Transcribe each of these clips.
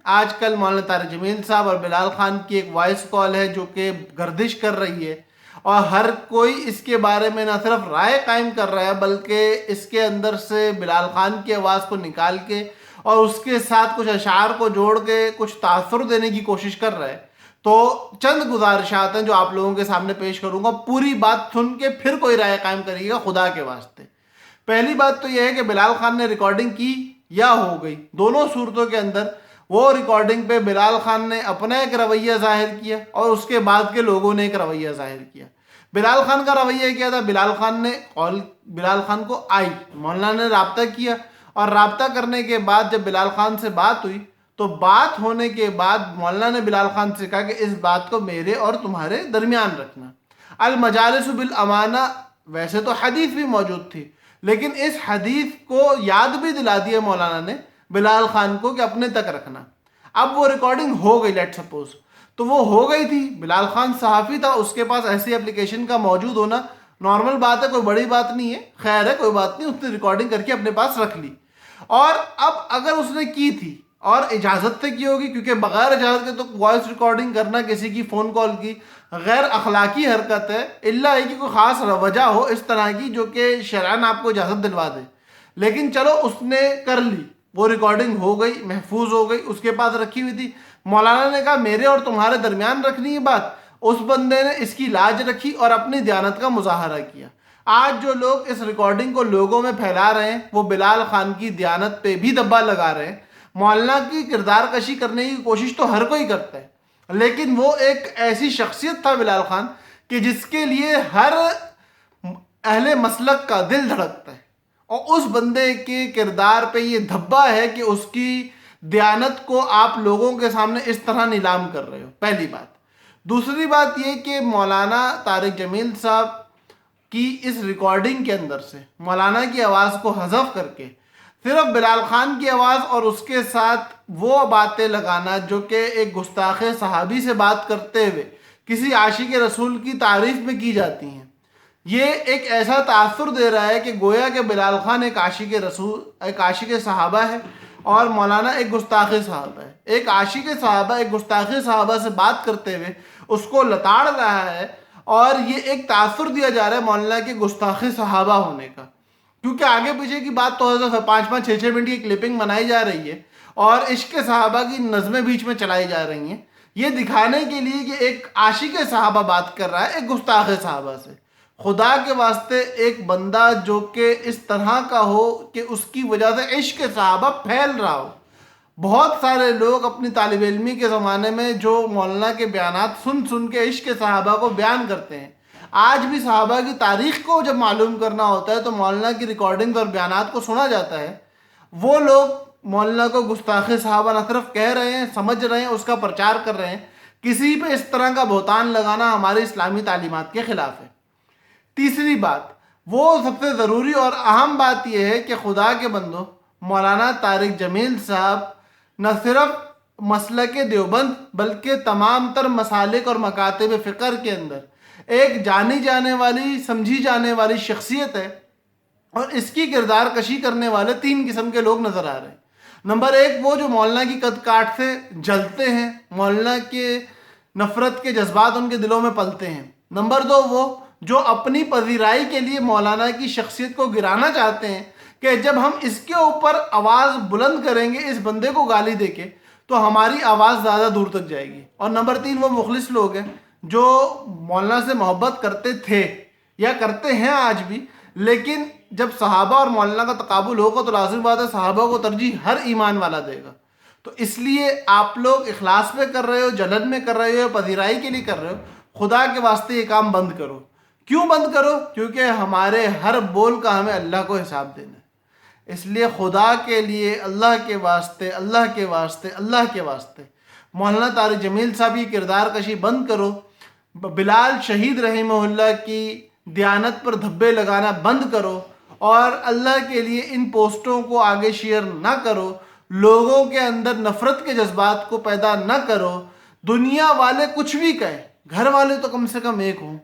آج کل مولانا طارق جمیل صاحب اور بلال خان کی ایک وائس کال ہے جو کہ گردش کر رہی ہے، اور ہر کوئی اس کے بارے میں نہ صرف رائے قائم کر رہا ہے بلکہ اس کے اندر سے بلال خان کی آواز کو نکال کے اور اس کے ساتھ کچھ اشعار کو جوڑ کے کچھ تاثر دینے کی کوشش کر رہا ہے۔ تو چند گزارشات ہیں جو آپ لوگوں کے سامنے پیش کروں گا، پوری بات سن کے پھر کوئی رائے قائم کریے گا خدا کے واسطے۔ پہلی بات تو یہ ہے کہ بلال خان نے ریکارڈنگ کی یا ہو گئی، دونوں صورتوں کے اندر وہ ریکارڈنگ پہ بلال خان نے اپنا ایک رویہ ظاہر کیا اور اس کے بعد کے لوگوں نے ایک رویہ ظاہر کیا۔ بلال خان کا رویہ کیا تھا؟ بلال خان کو آئی، مولانا نے رابطہ کیا، اور رابطہ کرنے کے بعد جب بلال خان سے بات ہوئی تو بات ہونے کے بعد مولانا نے بلال خان سے کہا کہ اس بات کو میرے اور تمہارے درمیان رکھنا۔ المجالس بالامانہ، ویسے تو حدیث بھی موجود تھی لیکن اس حدیث کو یاد بھی دلا دیا مولانا نے بلال خان کو کہ اپنے تک رکھنا۔ اب وہ ریکارڈنگ ہو گئی، لیٹ سپوز، تو وہ ہو گئی تھی، بلال خان صحافی تھا، اس کے پاس ایسی اپلیکیشن کا موجود ہونا نارمل بات ہے، کوئی بڑی بات نہیں ہے، خیر ہے، کوئی بات نہیں، اس نے ریکارڈنگ کر کے اپنے پاس رکھ لی۔ اور اب اگر اس نے کی تھی اور اجازت سے کی ہوگی، کیونکہ بغیر اجازت کے تو وائس ریکارڈنگ کرنا کسی کی فون کال کی غیر اخلاقی حرکت ہے، الا یہ کہ کوئی خاص وجہ ہو اس طرح کی جو کہ شرعاً آپ کو اجازت دلوا دے۔ لیکن چلو اس نے کر لی، وہ ریکارڈنگ ہو گئی، محفوظ ہو گئی، اس کے پاس رکھی ہوئی تھی۔ مولانا نے کہا میرے اور تمہارے درمیان رکھنی ہے بات، اس بندے نے اس کی لاج رکھی اور اپنی دیانت کا مظاہرہ کیا۔ آج جو لوگ اس ریکارڈنگ کو لوگوں میں پھیلا رہے ہیں وہ بلال خان کی دیانت پہ بھی دبا لگا رہے ہیں۔ مولانا کی کردار کشی کرنے کی کوشش تو ہر کوئی کرتا ہے، لیکن وہ ایک ایسی شخصیت تھا بلال خان کہ جس کے لیے ہر اہل مسلک کا دل دھڑکتا ہے، اور اس بندے کے کردار پہ یہ دھبا ہے کہ اس کی دیانت کو آپ لوگوں کے سامنے اس طرح نیلام کر رہے ہو، پہلی بات۔ دوسری بات یہ کہ مولانا طارق جمیل صاحب کی اس ریکارڈنگ کے اندر سے مولانا کی آواز کو حذف کر کے صرف بلال خان کی آواز اور اس کے ساتھ وہ باتیں لگانا جو کہ ایک گستاخ صحابی سے بات کرتے ہوئے کسی عاشق رسول کی تعریف میں کی جاتی ہیں، یہ ایک ایسا تاثر دے رہا ہے کہ گویا کہ بلال خان ایک عاشق رسول، ایک عاشق صحابہ ہے، اور مولانا ایک گستاخ صحابہ ہے۔ ایک عاشق صحابہ ایک گستاخ صحابہ سے بات کرتے ہوئے اس کو لتاڑ رہا ہے، اور یہ ایک تاثر دیا جا رہا ہے مولانا کے گستاخ صحابہ ہونے کا، کیونکہ آگے پیچھے کی بات تو 5 6 منٹ کی کلپنگ بنائی جا رہی ہے اور عشق صحابہ کی نظمیں بیچ میں چلائی جا رہی ہیں، یہ دکھانے کے لیے کہ ایک عاشق صحابہ بات کر رہا ہے ایک گستاخ صحابہ سے۔ خدا کے واسطے ایک بندہ جو کہ اس طرح کا ہو کہ اس کی وجہ سے عشق صحابہ پھیل رہا ہو۔ بہت سارے لوگ اپنی طالب علمی کے زمانے میں جو مولانا کے بیانات سن سن کے عشق صحابہ کو بیان کرتے ہیں، آج بھی صحابہ کی تاریخ کو جب معلوم کرنا ہوتا ہے تو مولانا کی ریکارڈنگ اور بیانات کو سنا جاتا ہے۔ وہ لوگ مولانا کو گستاخ صحابہ نہ صرف کہہ رہے ہیں، سمجھ رہے ہیں، اس کا پرچار کر رہے ہیں۔ کسی پہ اس طرح کا بہتان لگانا ہماری اسلامی تعلیمات کے خلاف ہے۔ تیسری بات، وہ سب سے ضروری اور اہم بات یہ ہے کہ خدا کے بندوں، مولانا طارق جمیل صاحب نہ صرف مسلک دیوبند بلکہ تمام تر مسالک اور مکاتب فقہ کے اندر ایک جانی جانے والی، سمجھی جانے والی شخصیت ہے، اور اس کی کردار کشی کرنے والے 3 قسم کے لوگ نظر آ رہے ہیں۔ نمبر 1 وہ جو مولانا کی قد کاٹ سے جلتے ہیں، مولانا کے نفرت کے جذبات ان کے دلوں میں پلتے ہیں۔ نمبر 2 وہ جو اپنی پذیرائی کے لیے مولانا کی شخصیت کو گرانا چاہتے ہیں کہ جب ہم اس کے اوپر آواز بلند کریں گے، اس بندے کو گالی دے کے، تو ہماری آواز زیادہ دور تک جائے گی۔ اور نمبر 3 وہ مخلص لوگ ہیں جو مولانا سے محبت کرتے تھے یا کرتے ہیں آج بھی، لیکن جب صحابہ اور مولانا کا تقابل ہوگا تو لازم بات ہے صحابہ کو ترجیح ہر ایمان والا دے گا۔ تو اس لیے آپ لوگ اخلاص پہ کر رہے ہو، جلن میں کر رہے ہو، پذیرائی کے لیے کر رہے ہو، خدا کے واسطے یہ کام بند کرو۔ کیوں بند کرو؟ کیونکہ ہمارے ہر بول کا ہمیں اللہ کو حساب دینا ہے۔ اس لیے خدا کے لیے، اللہ کے واسطے، اللہ کے واسطے، اللہ کے واسطے مولانا طارق جمیل صاحب کی کردار کشی بند کرو، بلال شہید رحمہ اللہ کی دیانت پر دھبے لگانا بند کرو، اور اللہ کے لیے ان پوسٹوں کو آگے شیئر نہ کرو، لوگوں کے اندر نفرت کے جذبات کو پیدا نہ کرو۔ دنیا والے کچھ بھی کہیں، گھر والے تو کم سے کم ایک ہوں،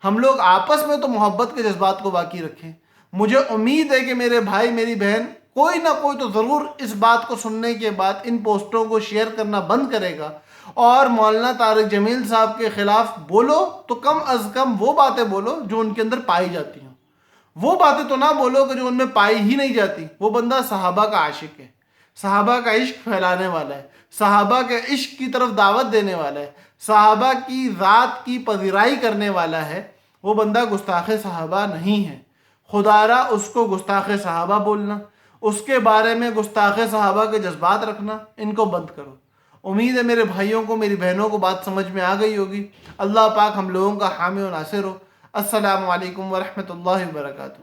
ہم لوگ آپس میں تو محبت کے جذبات کو باقی رکھیں۔ مجھے امید ہے کہ میرے بھائی، میری بہن کوئی نہ کوئی تو ضرور اس بات کو سننے کے بعد ان پوسٹوں کو شیئر کرنا بند کرے گا، اور مولانا طارق جمیل صاحب کے خلاف بولو تو کم از کم وہ باتیں بولو جو ان کے اندر پائی جاتی ہیں، وہ باتیں تو نہ بولو کہ جو ان میں پائی ہی نہیں جاتی۔ وہ بندہ صحابہ کا عاشق ہے، صحابہ کا عشق پھیلانے والا ہے، صحابہ کے عشق کی طرف دعوت دینے والا ہے، صحابہ کی ذات کی پذیرائی کرنے والا ہے۔ وہ بندہ گستاخ صحابہ نہیں ہے۔ خدا را اس کو گستاخ صحابہ بولنا، اس کے بارے میں گستاخ صحابہ کے جذبات رکھنا، ان کو بند کرو۔ امید ہے میرے بھائیوں کو، میری بہنوں کو بات سمجھ میں آ گئی ہوگی۔ اللہ پاک ہم لوگوں کا حامی و ناصر ہو۔ السلام علیکم ورحمۃ اللہ وبرکاتہ۔